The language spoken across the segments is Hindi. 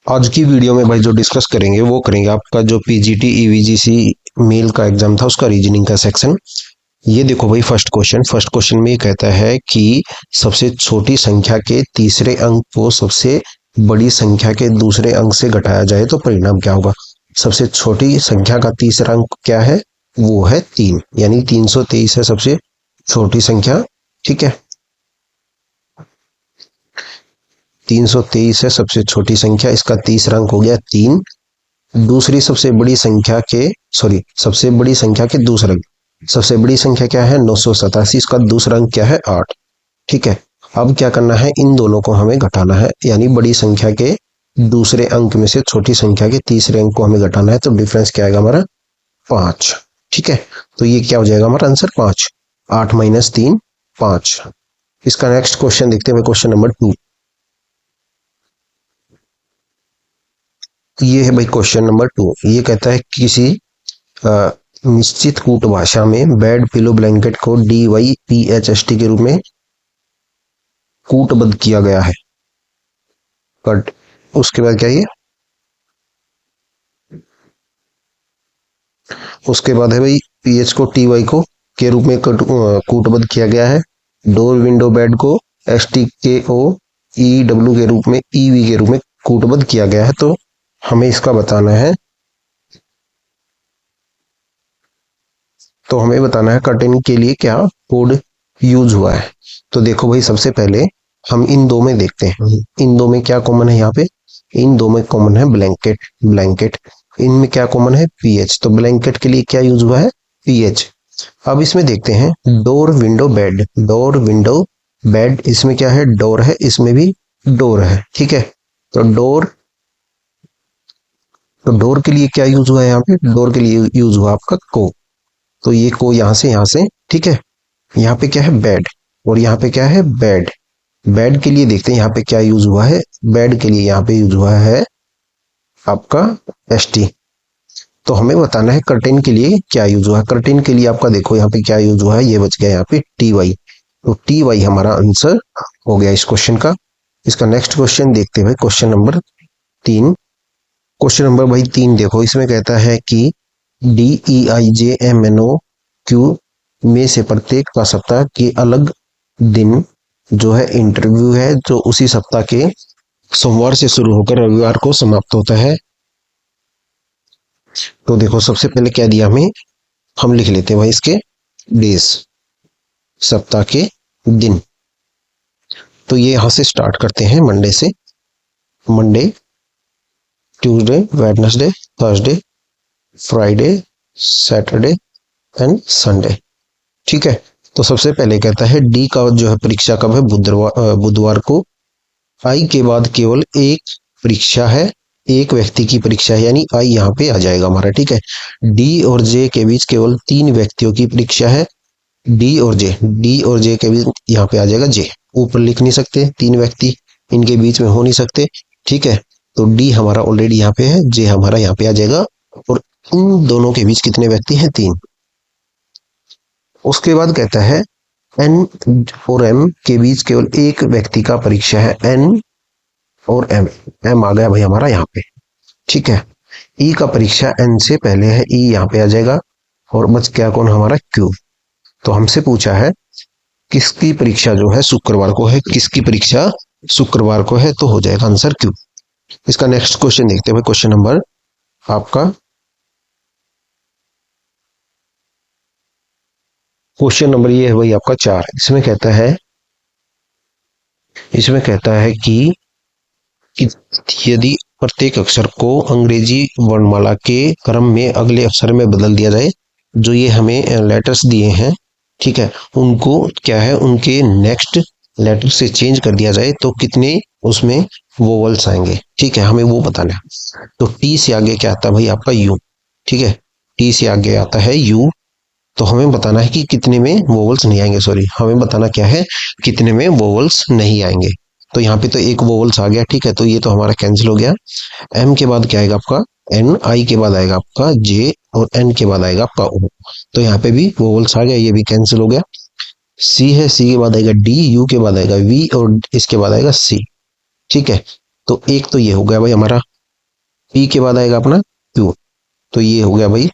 आज की वीडियो में भाई जो डिस्कस करेंगे वो करेंगे आपका जो पीजीटी ईवीजीसी मेल का एग्जाम था उसका रीजनिंग का सेक्शन। ये देखो भाई फर्स्ट क्वेश्चन में ये कहता है कि सबसे छोटी संख्या के तीसरे अंक को सबसे बड़ी संख्या के दूसरे अंक से घटाया जाए तो परिणाम क्या होगा। सबसे छोटी संख्या का तीसरा अंक क्या है, वो है 3, यानी 323 है सबसे छोटी संख्या। ठीक है, 323 है सबसे छोटी संख्या, इसका तीसरा अंक हो गया 3। दूसरी सबसे बड़ी संख्या के सबसे बड़ी संख्या के दूसरा अंक, सबसे बड़ी संख्या क्या है 987, इसका दूसरा अंक क्या है 8। ठीक है, अब क्या करना है, इन दोनों को हमें घटाना है, यानी बड़ी संख्या के दूसरे अंक में से छोटी संख्या के तीसरे अंक को हमें घटाना है, तो डिफरेंस क्या आएगा हमारा 5। ठीक है, तो ये क्या हो जाएगा हमारा आंसर 5। 8 माइनस 3 5। इसका नेक्स्ट क्वेश्चन देखते हैं, क्वेश्चन नंबर 2। ये है भाई क्वेश्चन नंबर 2। ये कहता है किसी अ, निश्चित कूट भाषा में बेड पिलो ब्लैंकेट को DYPHST के रूप में कूटबद्ध किया गया है। बट उसके बाद क्या, ये उसके बाद है भाई PH को TY को के रूप में कूटबद्ध किया गया है। डोर विंडो बेड को STKO EW के रूप में EV के रूप में कूटबद्ध किया गया है। तो हमें इसका बताना है, कर्टेन के लिए क्या कोड यूज हुआ है। तो देखो भाई, सबसे पहले हम इन दो में देखते हैं, इन दो में क्या कॉमन है। यहाँ पे इन दो में कॉमन है ब्लैंकेट। इनमें क्या कॉमन है PH, तो ब्लैंकेट के लिए क्या यूज हुआ है PH। अब इसमें देखते हैं डोर विंडो बेड, इसमें क्या है डोर है, इसमें भी डोर है। ठीक है, तो डोर के लिए क्या यूज हुआ है, यहाँ पे डोर के लिए यूज हुआ आपका को। तो ये को यहाँ से ठीक है, यहाँ पे क्या है बेड और यहाँ पे क्या है बेड। बेड के लिए देखते हैं यहाँ पे क्या यूज हुआ है। बेड के लिए यहाँ पे यूज हुआ है आपका ST। तो हमें बताना है कर्टेन के लिए क्या यूज हुआ है। कर्टेन के लिए आपका देखो यहाँ पे क्या यूज हुआ है, ये बच गया यहाँ पे TY। तो TY हमारा आंसर हो गया इस क्वेश्चन का। इसका नेक्स्ट क्वेश्चन देखते हैं भाई, क्वेश्चन नंबर 3। क्वेश्चन नंबर भाई 3 देखो, इसमें कहता है कि DEIJMNOQ में से प्रत्येक का सप्ताह के अलग दिन जो है इंटरव्यू है, जो उसी सप्ताह के सोमवार से शुरू होकर रविवार को समाप्त होता है। तो देखो सबसे पहले क्या दिया हमें, हम लिख लेते हैं भाई इसके डेज, सप्ताह के दिन। तो ये यहां से स्टार्ट करते हैं मंडे से। Monday, Tuesday, Wednesday, Thursday, Friday, Saturday and Sunday. ठीक है, तो सबसे पहले कहता है डी का जो है परीक्षा कब है, बुधवार को। आई के बाद केवल एक परीक्षा है, एक व्यक्ति की परीक्षा है, यानी आई यहाँ पे आ जाएगा हमारा। ठीक है, डी और जे के बीच केवल 3 व्यक्तियों की परीक्षा है। डी और जे के बीच यहाँ पे आ जाएगा जे। ऊपर लिख नहीं सकते, 3 व्यक्ति इनके बीच में हो नहीं सकते। ठीक है, तो डी हमारा ऑलरेडी यहाँ पे है, जे हमारा यहाँ पे आ जाएगा। और इन दोनों के बीच कितने व्यक्ति हैं, 3। उसके बाद कहता है एन और एम के बीच केवल एक व्यक्ति का परीक्षा है। एन और एम आ गया भाई हमारा यहाँ पे। ठीक है, ई का परीक्षा एन से पहले है, ई यहाँ पे आ जाएगा। और बच गया कौन हमारा क्यू। तो हमसे पूछा है किसकी परीक्षा जो है शुक्रवार को है, किसकी परीक्षा शुक्रवार को है, तो हो जाएगा आंसर क्यू। इसका नेक्स्ट क्वेश्चन देखते हैं भाई, क्वेश्चन नंबर आपका क्वेश्चन नंबर ये है भाई आपका 4। इसमें कहता है कि यदि प्रत्येक अक्षर को अंग्रेजी वर्णमाला के क्रम में अगले अक्षर में बदल दिया जाए, जो ये हमें लेटर्स दिए हैं, ठीक है, उनको क्या है उनके नेक्स्ट लेटर से चेंज कर दिया जाए तो कितने उसमें वोवल्स आएंगे। ठीक है, हमें वो बताना है। तो टी से आगे क्या आता है भाई आपका यू। ठीक है, टी से आगे आता है यू। तो हमें बताना है कि कितने में वोवल्स नहीं आएंगे, हमें बताना क्या है कितने में वोवल्स नहीं आएंगे। तो यहाँ पे तो एक वोवल्स आ गया। ठीक है, तो ये तो हमारा कैंसिल हो गया। एम के बाद क्या आएगा आपका एन, आई के बाद आएगा आपका जे और एन के बाद आएगा आपका ओ। तो यहाँ पे भी वोवल्स आ गया, ये भी कैंसिल हो गया। सी है, सी के बाद आएगा डी, यू के बाद आएगा वी और इसके बाद आएगा सी। ठीक है, तो एक तो ये हो गया भाई हमारा पी के बाद आएगा अपना क्यू। तो ये हो गया भाई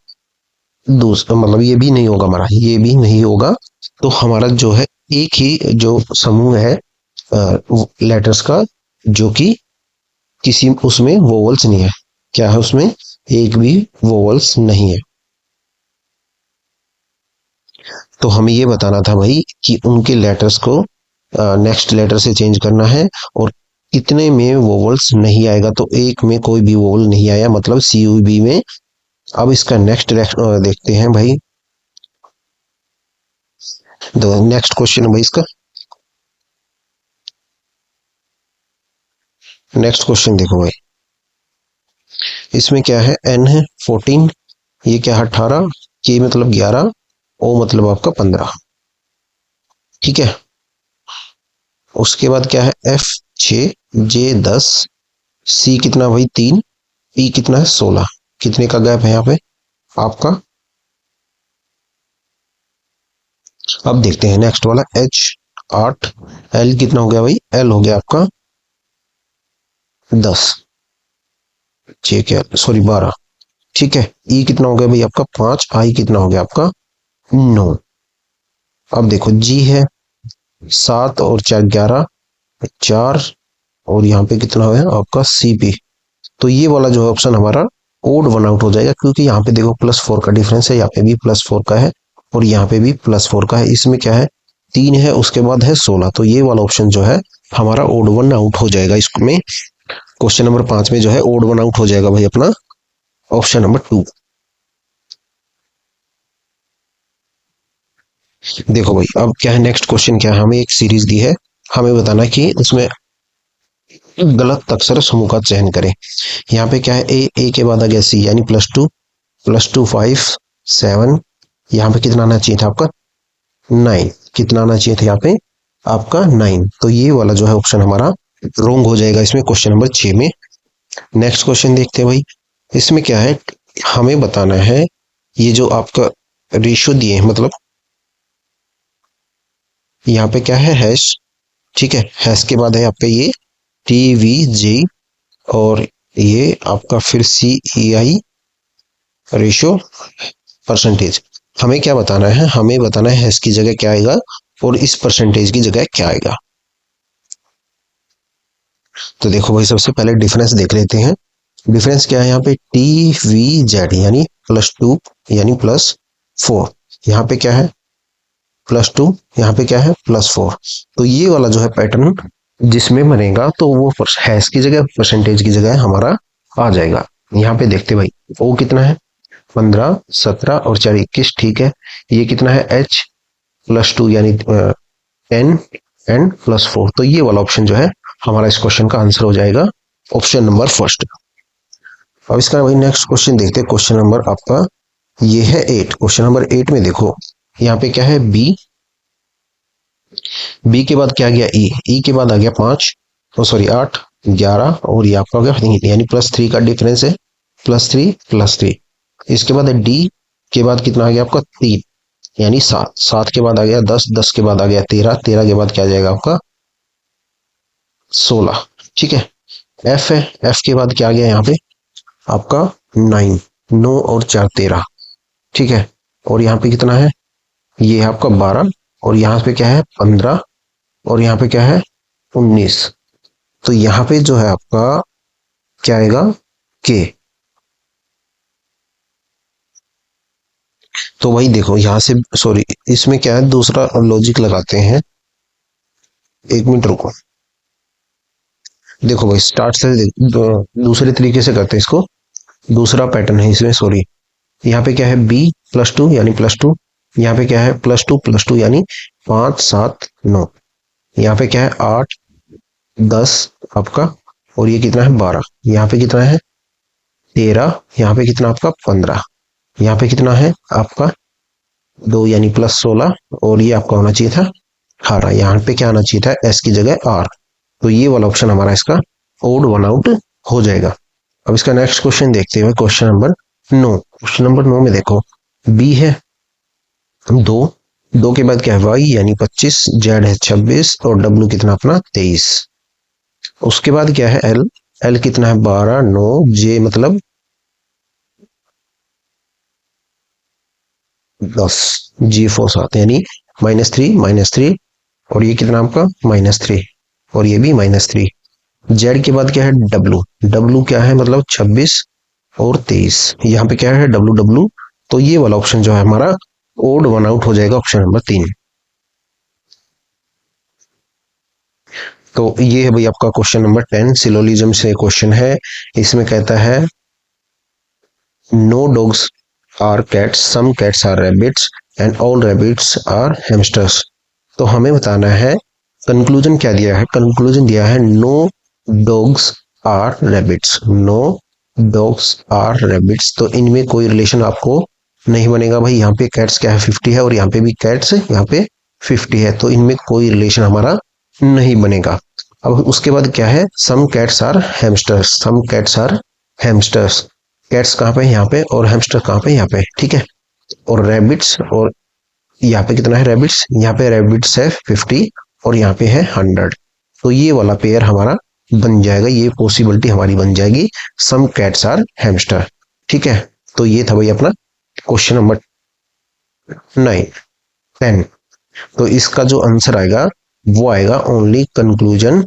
दूसरा, मतलब ये भी नहीं होगा हमारा, ये भी नहीं होगा। तो हमारा जो है एक ही जो समूह है लेटर्स का, जो कि किसी उसमें वोवल्स नहीं है। क्या है उसमें? एक भी वोवल्स नहीं है। तो हमें ये बताना था भाई कि उनके लेटर्स को नेक्स्ट लेटर से चेंज करना है, और कितने में वोवल्स नहीं आएगा। तो एक में कोई भी वोवल नहीं आया, मतलब सी यू बी में। अब इसका नेक्स्ट देखते हैं भाई। तो नेक्स्ट क्वेश्चन है भाई इसका। नेक्स्ट क्वेश्चन देखो भाई, इसमें क्या है? एन है 14, ये क्या है 18, के मतलब 11, ओ मतलब आपका 15। ठीक है। उसके बाद क्या है? एफ 6, जे 10, सी कितना भाई 3, पी कितना है 16। कितने का गैप है यहाँ पे आपका? अब देखते हैं नेक्स्ट वाला, एच 8, एल कितना हो गया भाई? एल हो गया आपका 10, जे क्या सॉरी 12। ठीक है। ई कितना हो गया भाई आपका 5, आई कितना हो गया आपका 9। अब देखो जी है 7 और 4 11, 4, और यहाँ पे कितना है आपका सी पी। तो ये वाला जो है ऑप्शन हमारा ओड वन आउट हो जाएगा, क्योंकि यहाँ पे देखो +4 का डिफरेंस है, यहाँ पे भी +4 का है, और यहाँ पे भी +4 का है। इसमें क्या है? 3 है, उसके बाद है 16। तो ये वाला ऑप्शन जो है हमारा ओड वन आउट हो जाएगा। इसमें क्वेश्चन नंबर 5 में जो है ओड वन आउट हो जाएगा भाई अपना ऑप्शन नंबर 2। देखो भाई अब क्या है, नेक्स्ट क्वेश्चन क्या है? हमें एक सीरीज दी है, हमें बताना कि उसमें गलत अक्षर समूह का चयन करें। यहाँ पे क्या है? ए के बाद आ गया सी, यानी +2 5 7। यहाँ पे कितना आना चाहिए था आपका 9। कितना आना चाहिए था यहाँ पे आपका 9। तो ये वाला जो है ऑप्शन हमारा रोंग हो जाएगा इसमें क्वेश्चन नंबर 6 में। नेक्स्ट क्वेश्चन देखते हैं भाई। इसमें क्या है? हमें बताना है ये जो आपका रेशियो दिए हैं, मतलब यहाँ पे क्या है हैश। ठीक है। हैश के बाद है आपका ये टी वी जी, और ये आपका फिर सी ई आई रेशियो परसेंटेज। हमें क्या बताना है? हमें बताना है इसकी जगह क्या आएगा और इस परसेंटेज की जगह क्या आएगा। तो देखो भाई सबसे पहले डिफरेंस देख लेते हैं। डिफरेंस क्या है यहाँ पे? टी वी जेड, यानी +2 यानी +4। यहाँ पे क्या है? +2, यहाँ पे क्या है +4। तो ये वाला जो है पैटर्न जिसमें बनेगा, तो वो हैश की जगह परसेंटेज की जगह हमारा आ जाएगा। यहाँ पे देखते भाई, ओ कितना है 15 17 और 4 21। ठीक है। ये कितना है एच +2 यानी 10 एंड +4। तो ये वाला ऑप्शन जो है हमारा इस क्वेश्चन का आंसर हो जाएगा ऑप्शन नंबर फर्स्ट। अब इसका भाई नेक्स्ट क्वेश्चन देखते हैं। क्वेश्चन नंबर आपका ये है 8। क्वेश्चन नंबर 8 में देखो यहाँ पे क्या है? बी, बी के बाद क्या गया ई, ई के बाद आ गया 5, ओ सॉरी 8 11, और ये आपका हो गया यानी +3 का डिफरेंस है, +3 +3। इसके बाद है डी के बाद कितना आ गया आपका 3, यानी 7, 7 के बाद आ गया 10, 10 के बाद आ गया 13, 13 के बाद क्या आ जाएगा आपका 16। ठीक है। एफ है, एफ के बाद क्या आ गया यहाँ पे आपका 9, 9 और 4 13। ठीक है। और यहाँ पे कितना है? ये है आपका 12, और यहाँ पे क्या है 15, और यहाँ पे क्या है 19। तो यहाँ पे जो है आपका क्या आएगा के। तो वही देखो यहाँ से, सॉरी इसमें क्या है दूसरा लॉजिक लगाते हैं। एक मिनट रुको। देखो भाई स्टार्ट से दूसरे तरीके से करते हैं इसको। दूसरा पैटर्न है इसमें, सॉरी। यहाँ पे क्या है बी +2 यानी +2। यहाँ पे क्या है +2 यानी 5 7 9। यहाँ पे क्या है 8 10 आपका, और ये कितना है 12। यहाँ पे कितना है 13, यहाँ पे कितना आपका 15, यहाँ पे कितना है आपका 2 यानी +16, और ये आपका होना चाहिए था 18। यहाँ पे क्या आना चाहिए था एस की जगह आर। तो ये वाला ऑप्शन हमारा इसका ओड वन आउट हो जाएगा। अब इसका नेक्स्ट क्वेश्चन देखते हैं क्वेश्चन नंबर 9। क्वेश्चन नंबर 9 में देखो बी है 2, 2 के बाद क्या है वाई यानी 25, जेड है 26, और डब्ल्यू कितना अपना 23। उसके बाद क्या है एल, एल कितना है 12, 9, जे मतलब 10, जी फोर्स आते हैं, यानी -3, और ये कितना आपका -3, और ये भी -3। जेड के बाद क्या है डब्लू, डब्लू क्या है मतलब 26 और 23, यहाँ पे क्या है डब्लू डब्लू, तो ये वाला ऑप्शन जो है हमारा ओड वन आउट हो जाएगा, ऑप्शन नंबर 3। तो ये है भाई आपका क्वेश्चन नंबर 10, सिलोजिज्म से क्वेश्चन है। इसमें कहता है no dogs are cats, some cats are rabbits and all rabbits are hamsters. तो हमें बताना है कंक्लूजन क्या दिया है, कंक्लूजन दिया है no dogs are rabbits, no dogs are rabbits, तो इनमें कोई रिलेशन आपको नहीं बनेगा भाई। यहाँ पे कैट्स क्या है 50 है, और यहाँ पे भी कैट्स यहाँ पे 50 है, तो इनमें कोई रिलेशन हमारा नहीं बनेगा। अब उसके बाद क्या है some cats are hamsters, some cats are hamsters, cats कहाँ पे यहाँ पे, और हैमस्टर कहाँ पे यहाँ पे, ठीक है। और रैबिट्स, और यहाँ पे कितना है रैबिट्स, यहाँ पे रैबिट्स है 50 और यहाँ पे है 100, तो ये वाला पेयर हमारा बन जाएगा, ये पॉसिबिलिटी हमारी बन जाएगी, सम कैट्स आर हैमस्टर, ठीक है। तो ये था भाई अपना क्वेश्चन नंबर 9, 10। तो इसका जो आंसर आएगा वो आएगा only conclusion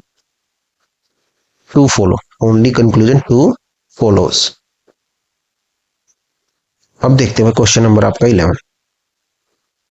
to follow, only conclusion to follows. अब देखते हैं क्वेश्चन नंबर आपका 11।